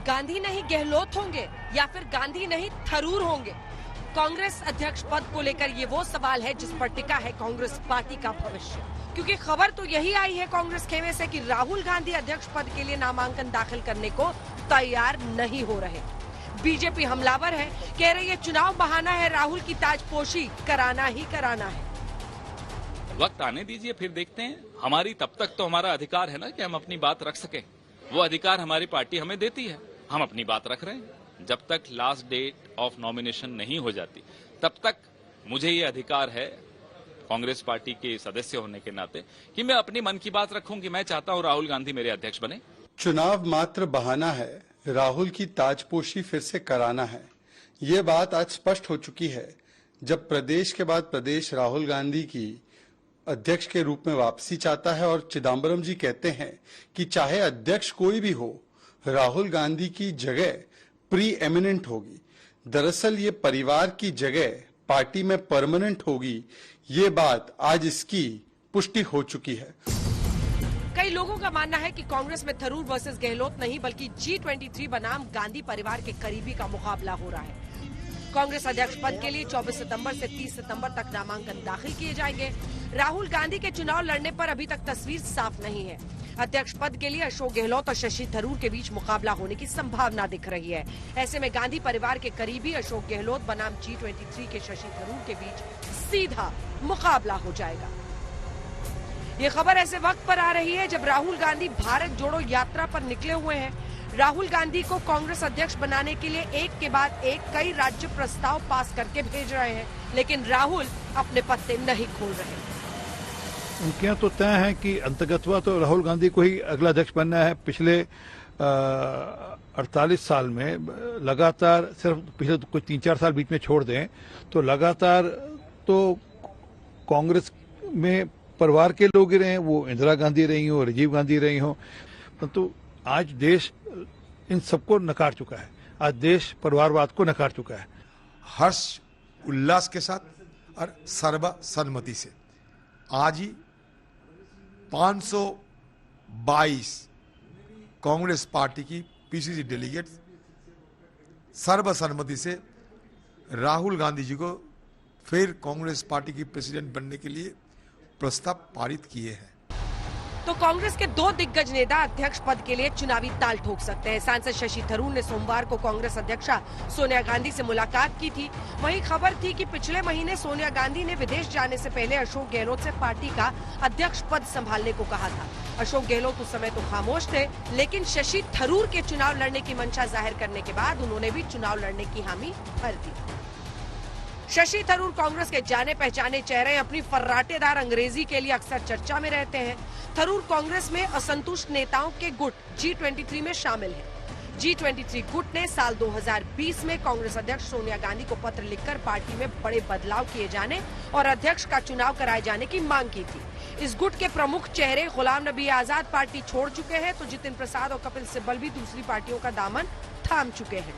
गांधी नहीं गहलोत होंगे या फिर गांधी नहीं थरूर होंगे? कांग्रेस अध्यक्ष पद को लेकर ये वो सवाल है जिस पर टिका है कांग्रेस पार्टी का भविष्य। क्योंकि खबर तो यही आई है कांग्रेस खेमे से कि राहुल गांधी अध्यक्ष पद के लिए नामांकन दाखिल करने को तैयार नहीं हो रहे। बीजेपी हमलावर है, कह रही है चुनाव बहाना है, राहुल की ताजपोशी कराना ही कराना है। वक्त आने दीजिए, फिर देखते हैं। हमारी तब तक तो हमारा अधिकार है ना कि हम अपनी बात रख सकें। वो अधिकार हमारी पार्टी हमें देती है, हम अपनी बात रख रहे हैं। जब तक लास्ट डेट ऑफ नॉमिनेशन नहीं हो जाती तब तक मुझे ये अधिकार है कांग्रेस पार्टी के सदस्य होने के नाते कि मैं अपनी मन की बात रखूं कि मैं चाहता हूं राहुल गांधी मेरे अध्यक्ष बने। चुनाव मात्र बहाना है, राहुल की ताजपोशी फिर से कराना है। ये बात आज स्पष्ट हो चुकी है जब प्रदेश के बाद प्रदेश राहुल गांधी की अध्यक्ष के रूप में वापसी चाहता है और चिदम्बरम जी कहते हैं कि चाहे अध्यक्ष कोई भी हो, राहुल गांधी की जगह प्री एमिनेंट होगी। दरअसल ये परिवार की जगह पार्टी में परमानेंट होगी। ये बात आज इसकी पुष्टि हो चुकी है। कई लोगों का मानना है कि कांग्रेस में थरूर वर्सेस गहलोत नहीं बल्कि G23 बनाम गांधी परिवार के करीबी का मुकाबला हो रहा है। कांग्रेस अध्यक्ष पद के लिए 24 सितंबर से 30 सितंबर तक नामांकन दाखिल किए जाएंगे। राहुल गांधी के चुनाव लड़ने पर अभी तक तस्वीर साफ नहीं है। अध्यक्ष पद के लिए अशोक गहलोत और शशि थरूर के बीच मुकाबला होने की संभावना दिख रही है। ऐसे में गांधी परिवार के करीबी अशोक गहलोत बनाम G23 के शशि थरूर के बीच सीधा मुकाबला हो जाएगा। ये खबर ऐसे वक्त पर आ रही है जब राहुल गांधी भारत जोड़ो यात्रा पर निकले हुए हैं। राहुल गांधी को कांग्रेस अध्यक्ष बनाने के लिए एक के बाद एक कई राज्य प्रस्ताव पास करके भेज रहे हैं, लेकिन राहुल अपने पत्ते नहीं खोल रहे। उनके यहाँ तो तय है कि अंतर्गतवा तो राहुल गांधी को ही अगला अध्यक्ष बनना है। पिछले 48 साल में लगातार, सिर्फ पिछले कुछ 3-4 साल बीच में छोड़ दें तो लगातार तो कांग्रेस में परिवार के लोग ही रहे हैं, वो इंदिरा गांधी रही हो, राजीव गांधी रही हो, परंतु आज देश इन सबको नकार चुका है। आज देश परिवारवाद को नकार चुका है। हर्ष उल्लास के साथ और सर्वसम्मति से आज ही 522 कांग्रेस पार्टी की पीसीसी डेलीगेट्स सर्वसम्मति से राहुल गांधी जी को फिर कांग्रेस पार्टी की प्रेसिडेंट बनने के लिए प्रस्ताव पारित किए हैं। तो कांग्रेस के दो दिग्गज नेता अध्यक्ष पद के लिए चुनावी ताल ठोक सकते हैं। सांसद शशि थरूर ने सोमवार को कांग्रेस अध्यक्षा सोनिया गांधी से मुलाकात की थी। वहीं खबर थी कि पिछले महीने सोनिया गांधी ने विदेश जाने से पहले अशोक गहलोत से पार्टी का अध्यक्ष पद संभालने को कहा था। अशोक गहलोत उस समय तो खामोश थे, लेकिन शशि थरूर के चुनाव लड़ने की मंशा जाहिर करने के बाद उन्होंने भी चुनाव लड़ने की हामी भर दी। शशि थरूर कांग्रेस के जाने पहचाने चेहरे, अपनी फर्राटेदार अंग्रेजी के लिए अक्सर चर्चा में रहते हैं। थरूर कांग्रेस में असंतुष्ट नेताओं के गुट G23 में शामिल है। G23 गुट ने साल 2020 में कांग्रेस अध्यक्ष सोनिया गांधी को पत्र लिखकर पार्टी में बड़े बदलाव किए जाने और अध्यक्ष का चुनाव कराए जाने की मांग की थी। इस गुट के प्रमुख चेहरे गुलाम नबी आजाद पार्टी छोड़ चुके हैं, तो जितिन प्रसाद और कपिल सिब्बल भी दूसरी पार्टियों का दामन थाम चुके हैं।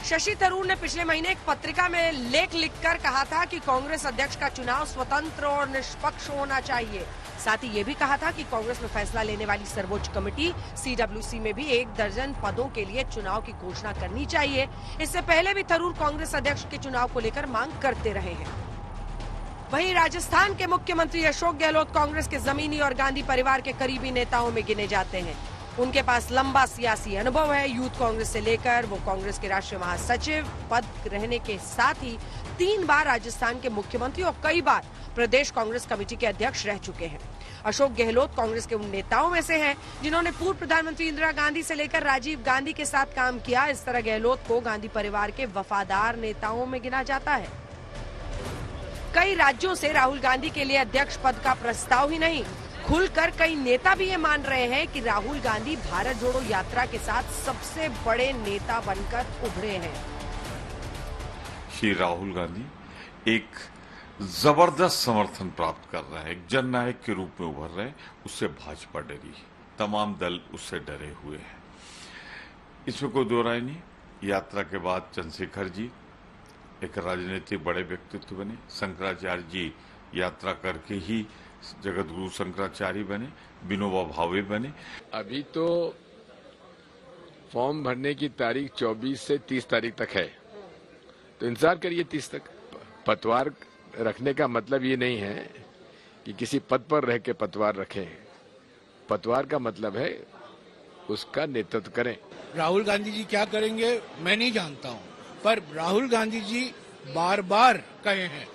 शशि थरूर ने पिछले महीने एक पत्रिका में लेख लिखकर कहा था कि कांग्रेस अध्यक्ष का चुनाव स्वतंत्र और निष्पक्ष होना चाहिए। साथ ही ये भी कहा था कि कांग्रेस में फैसला लेने वाली सर्वोच्च कमेटी CWC में भी 1 दर्जन पदों के लिए चुनाव की घोषणा करनी चाहिए। इससे पहले भी थरूर कांग्रेस अध्यक्ष के चुनाव को लेकर मांग करते रहे हैं। वहीं राजस्थान के मुख्यमंत्री अशोक गहलोत कांग्रेस के जमीनी और गांधी परिवार के करीबी नेताओं में गिने जाते हैं। उनके पास लंबा सियासी अनुभव है। यूथ कांग्रेस से लेकर वो कांग्रेस के राष्ट्रीय महासचिव पद रहने के साथ ही 3 बार राजस्थान के मुख्यमंत्री और कई बार प्रदेश कांग्रेस कमेटी के अध्यक्ष रह चुके हैं। अशोक गहलोत कांग्रेस के उन नेताओं में से हैं जिन्होंने पूर्व प्रधानमंत्री इंदिरा गांधी से लेकर राजीव गांधी के साथ काम किया। इस तरह गहलोत को गांधी परिवार के वफादार नेताओं में गिना जाता है। कई राज्यों से राहुल गांधी के लिए अध्यक्ष पद का प्रस्ताव ही नहीं, खुलकर कई नेता भी ये मान रहे हैं कि राहुल गांधी भारत जोड़ो यात्रा के साथ सबसे बड़े नेता बनकर उभरे हैं। श्री राहुल गांधी एक जबरदस्त समर्थन प्राप्त कर रहे हैं, एक जननायक के रूप में उभर रहे हैं। उससे भाजपा डरी, तमाम दल उससे डरे हुए हैं, इसमें कोई दो राय नहीं। यात्रा के बाद चंद्रशेखर जी एक राजनीतिक बड़े व्यक्तित्व बने, शंकराचार्य जी यात्रा करके ही जगत गुरु शंकराचार्य बने, विनोबा भावे बने। अभी तो फॉर्म भरने की तारीख 24 से 30 तारीख तक है, तो इंतजार करिए 30 तक। पतवार रखने का मतलब ये नहीं है कि किसी पद पर रह के पतवार रखें। पतवार का मतलब है उसका नेतृत्व करें। राहुल गांधी जी क्या करेंगे मैं नहीं जानता हूं, पर राहुल गांधी जी बार बार कहे हैं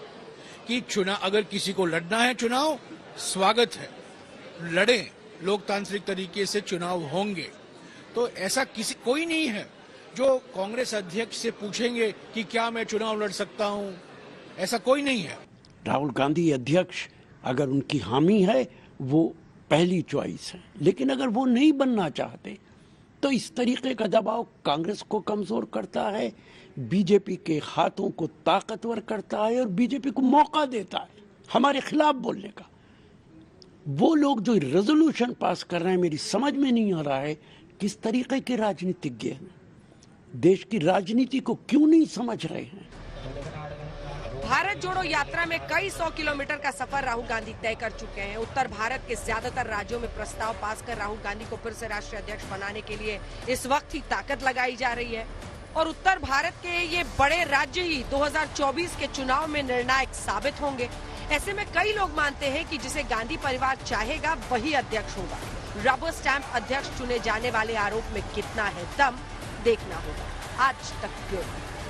कि चुनाव, अगर किसी को लड़ना है चुनाव, स्वागत है, लड़े, लोकतांत्रिक तरीके से चुनाव होंगे। तो ऐसा कोई नहीं है जो कांग्रेस अध्यक्ष से पूछेंगे कि क्या मैं चुनाव लड़ सकता हूं, ऐसा कोई नहीं है। राहुल गांधी अध्यक्ष अगर उनकी हामी है वो पहली चॉइस है, लेकिन अगर वो नहीं बनना चाहते तो इस तरीके का दबाव कांग्रेस को कमजोर करता है, बीजेपी के हाथों को ताकतवर करता है और बीजेपी को मौका देता है हमारे खिलाफ बोलने का। वो लोग जो रेजोल्यूशन पास कर रहे हैं, मेरी समझ में नहीं आ रहा है किस तरीके के राजनीतिज्ञ हैं, देश की राजनीति को क्यों नहीं समझ रहे हैं। भारत जोड़ो यात्रा में कई 100 किलोमीटर का सफर राहुल गांधी तय कर चुके हैं। उत्तर भारत के ज्यादातर राज्यों में प्रस्ताव पास कर राहुल गांधी को फिर से राष्ट्रीय अध्यक्ष बनाने के लिए इस वक्त ही ताकत लगाई जा रही है और उत्तर भारत के ये बड़े राज्य ही 2024 के चुनाव में निर्णायक साबित होंगे। ऐसे में कई लोग मानते हैं कि जिसे गांधी परिवार चाहेगा वही अध्यक्ष होगा। रबर स्टैंप अध्यक्ष चुने जाने वाले आरोप में कितना है दम, देखना होगा। आज तक ब्यूरो।